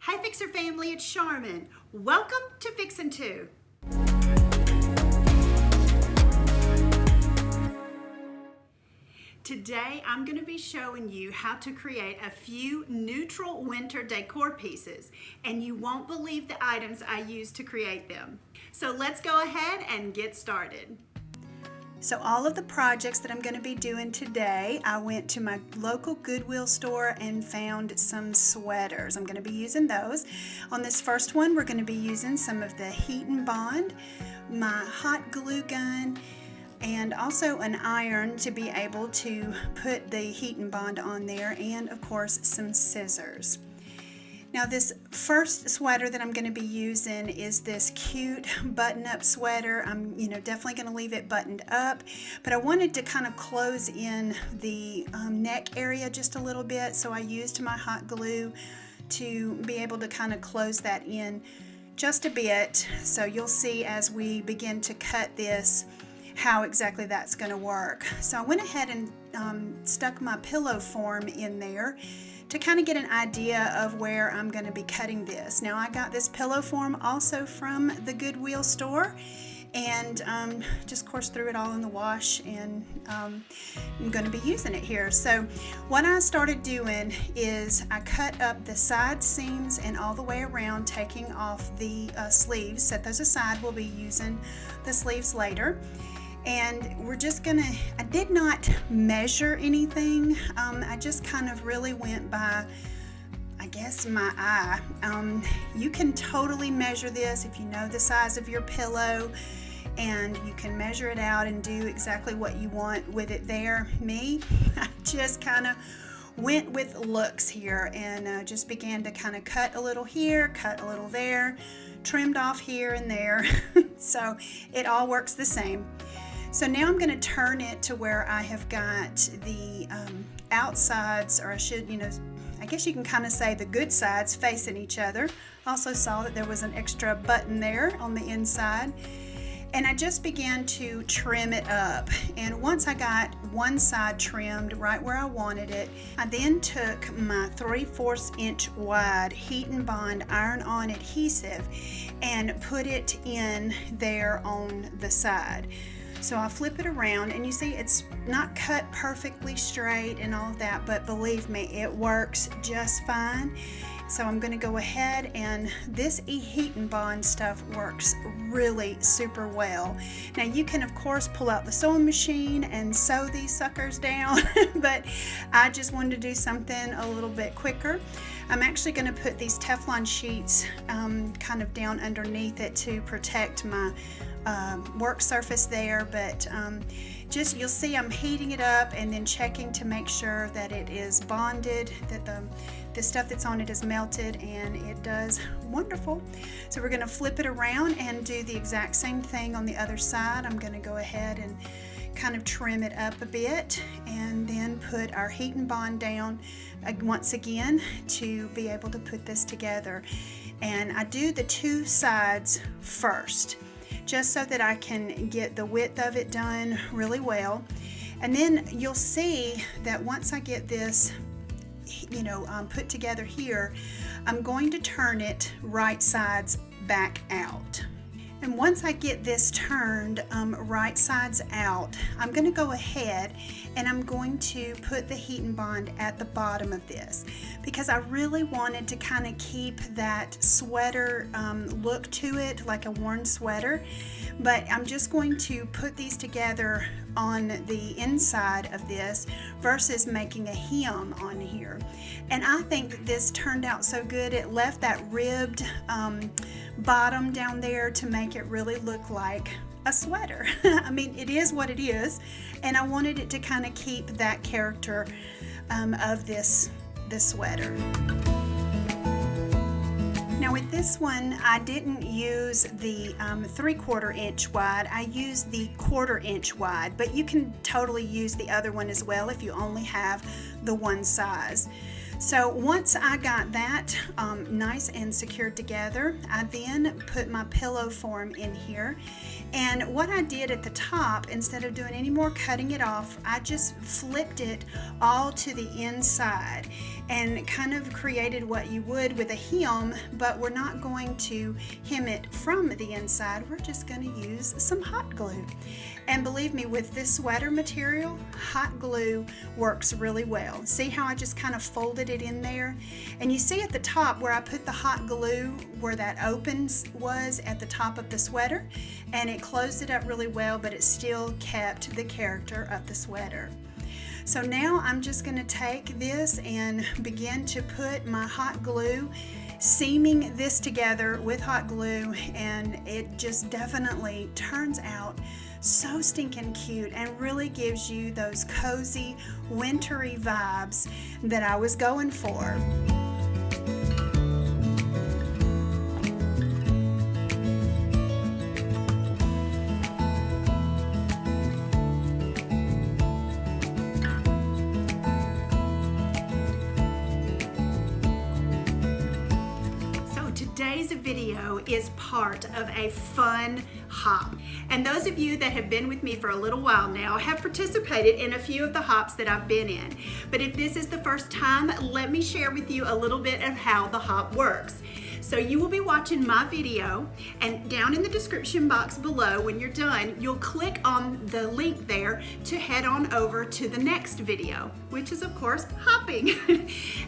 Hi Fixer family, it's Charmin. Welcome to Fixin' 2. Today I'm going to be showing you how to create a few neutral winter decor pieces, and you won't believe the items I used to create them. So let's go ahead and get started. So all of the projects that I'm going to be doing today, I went to my local Goodwill store and found some sweaters. I'm going to be using those. On this first one, we're going to be using some of the Heat and Bond, my hot glue gun, and also an iron to be able to put the Heat and Bond on there, and of course some scissors. Now this first sweater that I'm going to be using is this cute button-up sweater. I'm definitely going to leave it buttoned up, but I wanted to kind of close in the neck area just a little bit, so I used my hot glue to be able to kind of close that in just a bit. So you'll see as we begin to cut this how exactly that's going to work. So I went ahead and stuck my pillow form in there to kind of get an idea of where I'm going to be cutting this. Now I got this pillow form also from the Goodwill store, and just of course threw it all in the wash, and I'm going to be using it here. So what I started doing is I cut up the side seams and all the way around, taking off the sleeves. Set those aside, we'll be using the sleeves later. And we're just gonna, I did not measure anything. I just kind of really went by, I guess, my eye. You can totally measure this if you know the size of your pillow, and you can measure it out and do exactly what you want with it there. Me, I just kind of went with looks here, and just began to kind of cut a little here, cut a little there, trimmed off here and there. So it all works the same. So now I'm going to turn it to where I have got the outsides, or I should, I guess you can kind of say the good sides facing each other. Also saw that there was an extra button there on the inside. And I just began to trim it up. And once I got one side trimmed right where I wanted it, I then took my 3/4 inch wide Heat and Bond iron-on adhesive and put it in there on the side. So I'll flip it around, and you see it's not cut perfectly straight and all of that, but believe me, it works just fine. So I'm going to go ahead, and this Heat and Bond stuff works really super well. Now you can of course pull out the sewing machine and sew these suckers down, but I just wanted to do something a little bit quicker. I'm actually going to put these Teflon sheets kind of down underneath it to protect my work surface there, but just you'll see I'm heating it up and then checking to make sure that it is bonded, that the stuff that's on it is melted, and it does wonderful. So we're going to flip it around and do the exact same thing on the other side. I'm going to go ahead and kind of trim it up a bit, and then put our Heat and Bond down once again to be able to put this together. And I do the two sides first, just so that I can get the width of it done really well. And then you'll see that once I get this put together here, I'm going to turn it right sides back out. And once I get this turned right sides out, I'm going to go ahead and I'm going to put the Heat and Bond at the bottom of this, because I really wanted to kind of keep that sweater look to it, like a worn sweater. But I'm just going to put these together on the inside of this versus making a hem on here. And I think that this turned out so good. It left that ribbed bottom down there to make it really look like a sweater. I mean, it is what it is, and I wanted it to kind of keep that character of this sweater. Now with this one, I didn't use the 3/4 inch wide. I used the 1/4 inch wide, but you can totally use the other one as well if you only have the one size. So once I got that nice and secured together, I then put my pillow form in here. And what I did at the top, instead of doing any more cutting it off, I just flipped it all to the inside. and kind of created what you would with a hem, but we're not going to hem it from the inside. We're just going to use some hot glue. And believe me, with this sweater material, hot glue works really well. See how I just kind of folded it in there? And you see at the top where I put the hot glue, where that opens was at the top of the sweater, and it closed it up really well, but it still kept the character of the sweater. So now I'm just going to take this and begin to put my hot glue, seaming this together with hot glue, and it just definitely turns out so stinking cute and really gives you those cozy, wintry vibes that I was going for. Today's video is part of a fun hop, and those of you that have been with me for a little while now have participated in a few of the hops that I've been in. But if this is the first time, let me share with you a little bit of how the hop works. So you will be watching my video, and down in the description box below, when you're done, you'll click on the link there to head on over to the next video, which is of course hopping.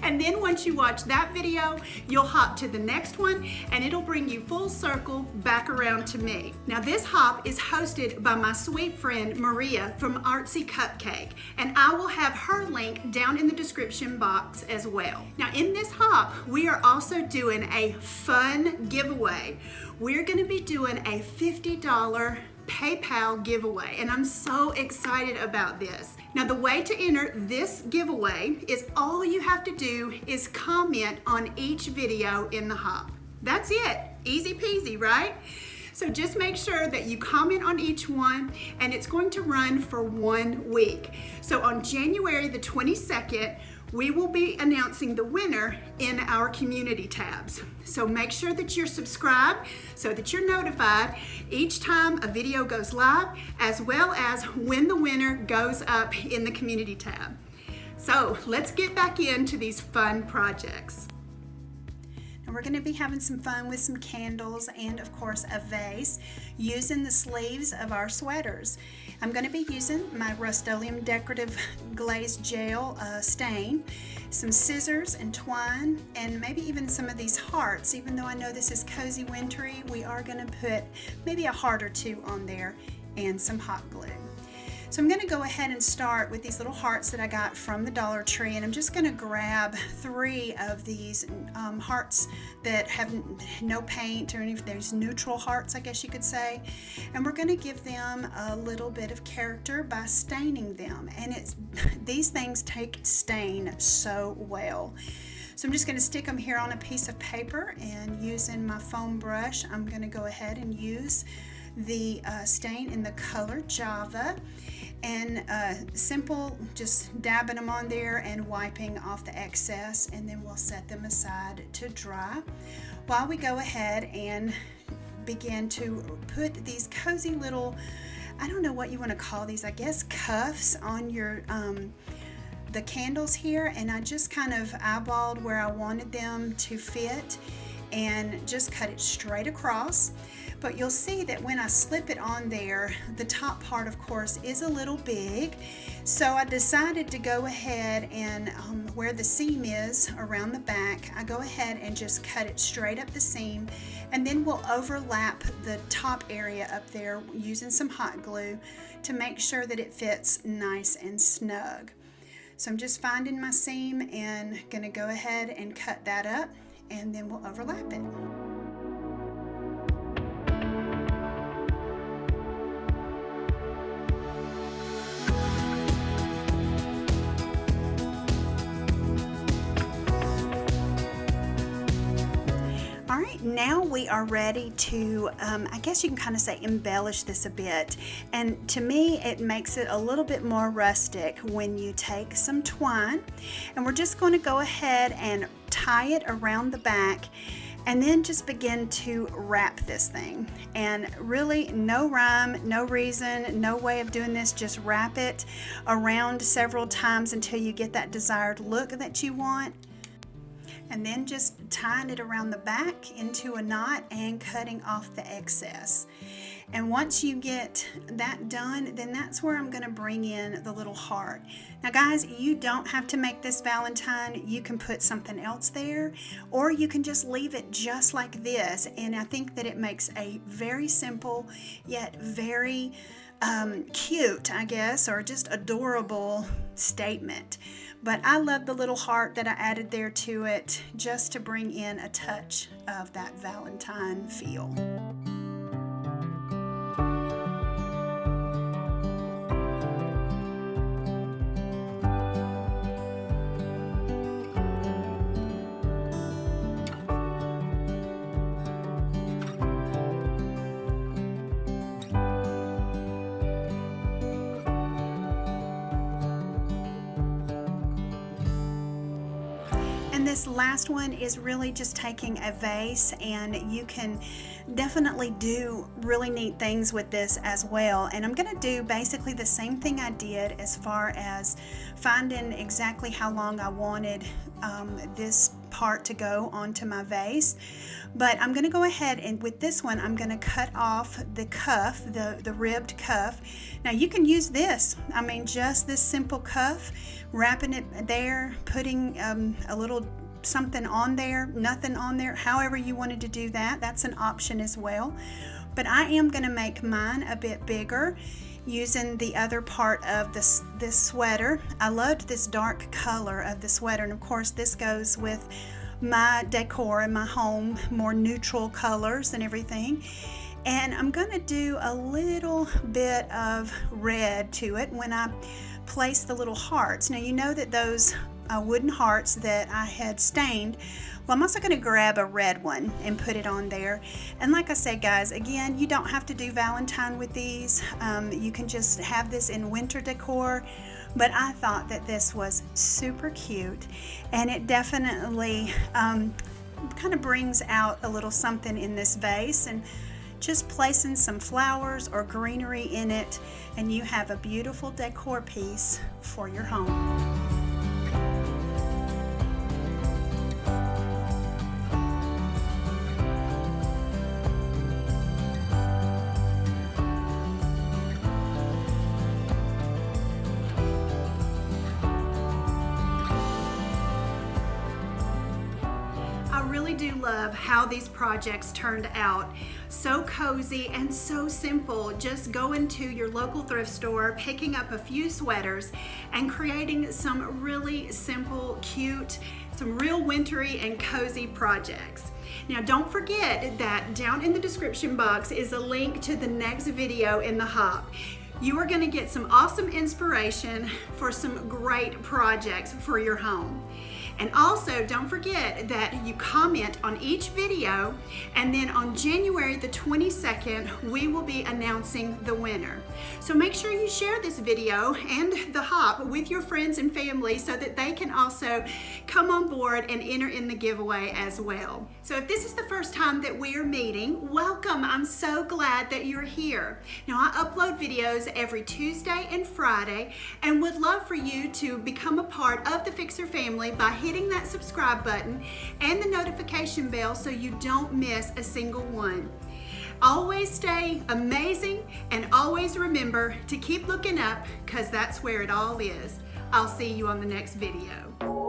And then once you watch that video, you'll hop to the next one, and it'll bring you full circle back around to me. Now this hop is hosted by my sweet friend Maria from Artsy Cupcake, and I will have her link down in the description box as well. Now in this hop, we are also doing a fun giveaway. We're going to be doing a $50 PayPal giveaway, and I'm so excited about this. Now the way to enter this giveaway is all you have to do is comment on each video in the hop. That's it. Easy peasy, right? So just make sure that you comment on each one, and it's going to run for 1 week. So on January the 22nd, we will be announcing the winner in our community tabs. So make sure that you're subscribed so that you're notified each time a video goes live, as well as when the winner goes up in the community tab. So let's get back into these fun projects. And we're going to be having some fun with some candles and of course a vase using the sleeves of our sweaters. I'm going to be using my Rust-Oleum decorative glazed gel stain, some scissors and twine, and maybe even some of these hearts. Even though I know this is cozy wintry, we are going to put maybe a heart or two on there and some hot glue. So I'm going to go ahead and start with these little hearts that I got from the Dollar Tree, and I'm just going to grab 3 of these hearts that have no paint, or any of those neutral hearts, I guess you could say, and we're going to give them a little bit of character by staining them. And these things take stain so well. So I'm just going to stick them here on a piece of paper, and using my foam brush, I'm going to go ahead and use the stain in the color Java, and simple just dabbing them on there and wiping off the excess, and then we'll set them aside to dry while we go ahead and begin to put these cozy little, I don't know what you want to call these, I guess cuffs on your the candles here. And I just kind of eyeballed where I wanted them to fit and just cut it straight across. But you'll see that when I slip it on there, the top part of course is a little big, so I decided to go ahead and where the seam is around the back, I go ahead and just cut it straight up the seam, and then we'll overlap the top area up there using some hot glue to make sure that it fits nice and snug. So I'm just finding my seam and gonna go ahead and cut that up, and then we'll overlap it. All right, now we are ready to, I guess you can kind of say, embellish this a bit. And to me, it makes it a little bit more rustic when you take some twine, and we're just going to go ahead and tie it around the back, and then just begin to wrap this thing. And really no rhyme, no reason, no way of doing this, just wrap it around several times until you get that desired look that you want. and then just tying it around the back into a knot and cutting off the excess. And once you get that done, then that's where I'm going to bring in the little heart. Now guys, you don't have to make this Valentine. You can put something else there, or you can just leave it just like this. And I think that it makes a very simple yet very cute, I guess, or just adorable statement. But I love the little heart that I added there to it, just to bring in a touch of that Valentine feel. And this last one is really just taking a vase, and you can definitely do really neat things with this as well. And I'm going to do basically the same thing I did as far as finding exactly how long I wanted this part to go onto my vase. But I'm going to go ahead and with this one I'm going to cut off the cuff, the ribbed cuff. Now you can use this, I mean just this simple cuff, wrapping it there, putting a little something on there, nothing on there, however you wanted to do that, that's an option as well. But I am going to make mine a bit bigger using the other part of this sweater. I loved this dark color of the sweater, and of course this goes with my decor in my home, more neutral colors and everything. And I'm going to do a little bit of red to it when I place the little hearts. Now you know that those wooden hearts that I had stained, well, I'm also going to grab a red one and put it on there. And like I said guys, again, you don't have to do Valentine with these. You can just have this in winter decor, but I thought that this was super cute, and it definitely kind of brings out a little something in this vase. And just placing some flowers or greenery in it, and you have a beautiful decor piece for your home. I really do love how these projects turned out. So cozy and so simple. Just going to your local thrift store, picking up a few sweaters, and creating some really simple, cute, some real wintry and cozy projects. Now don't forget that down in the description box is a link to the next video in the hop. You are going to get some awesome inspiration for some great projects for your home. And also don't forget that you comment on each video, and then on January the 22nd we will be announcing the winner. So make sure you share this video and the hop with your friends and family so that they can also come on board and enter in the giveaway as well. So if this is the first time that we are meeting, welcome. I'm so glad that you're here. Now I upload videos every Tuesday and Friday, and would love for you to become a part of the Fixer family by hitting that subscribe button and the notification bell so you don't miss a single one. Always stay amazing, and always remember to keep looking up, because that's where it all is. I'll see you on the next video.